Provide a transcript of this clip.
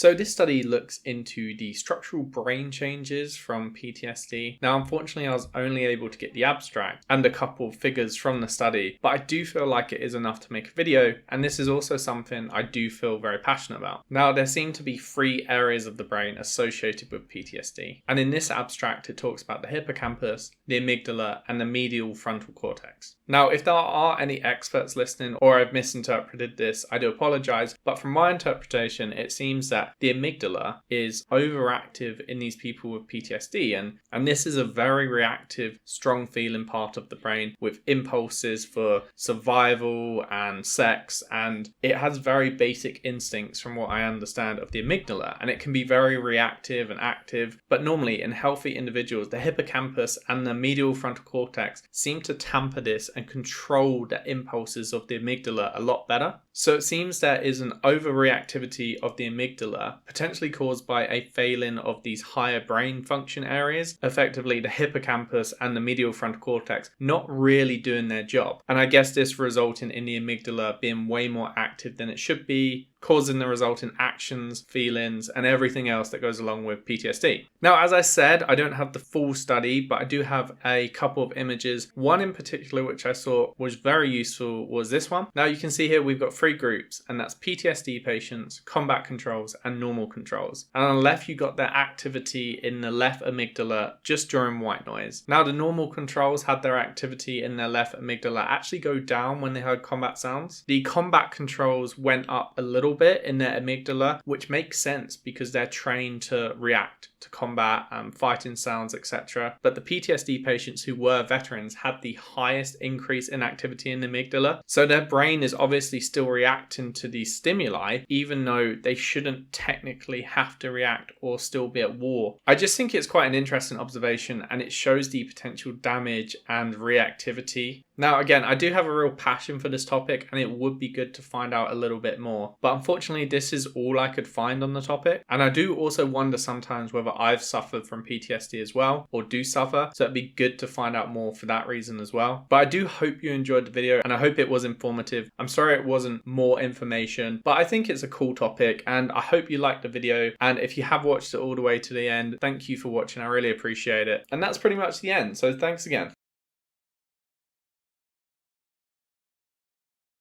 So this study looks into the structural brain changes from PTSD. Now, unfortunately, I was only able to get the abstract and a couple of figures from the study, but I do feel like it is enough to make a video, and this is also something I do feel very passionate about. Now, there seem to be 3 areas of the brain associated with PTSD, and in this abstract it talks about the hippocampus, the amygdala, and the medial frontal cortex. Now, if there are any experts listening or I've misinterpreted this, I do apologize, but from my interpretation, it seems that the amygdala is overactive in these people with PTSD, and this is a very reactive, strong feeling part of the brain with impulses for survival and sex, and it has very basic instincts from what I understand of the amygdala, and it can be very reactive and active, but normally in healthy individuals, the hippocampus and the medial frontal cortex seem to tamper this and control the impulses of the amygdala a lot better. So it seems there is an overreactivity of the amygdala, potentially caused by a failing of these higher brain function areas, effectively the hippocampus and the medial frontal cortex not really doing their job. And I guess this resulting in the amygdala being way more active than it should be, causing the resultant actions, feelings, and everything else that goes along with PTSD. Now, as I said, I don't have the full study, but I do have a couple of images. One in particular, which I saw was very useful, was this one. Now, you can see here we've got 3 groups, and that's PTSD patients, combat controls, and normal controls. And on the left, you got their activity in the left amygdala just during white noise. Now, the normal controls had their activity in their left amygdala actually go down when they heard combat sounds. The combat controls went up a little bit in their amygdala, which makes sense because they're trained to react to combat, fighting sounds, etc. But the PTSD patients who were veterans had the highest increase in activity in the amygdala. So their brain is obviously still reacting to these stimuli, even though they shouldn't technically have to react or still be at war. I just think it's quite an interesting observation, and it shows the potential damage and reactivity. Now, again, I do have a real passion for this topic, and it would be good to find out a little bit more. But unfortunately, this is all I could find on the topic. And I do also wonder sometimes whether I've suffered from PTSD as well, or do suffer. So it'd be good to find out more for that reason as well. But I do hope you enjoyed the video, and I hope it was informative. I'm sorry it wasn't more information, but I think it's a cool topic, and I hope you liked the video. And if you have watched it all the way to the end, thank you for watching. I really appreciate it. And that's pretty much the end. So thanks again.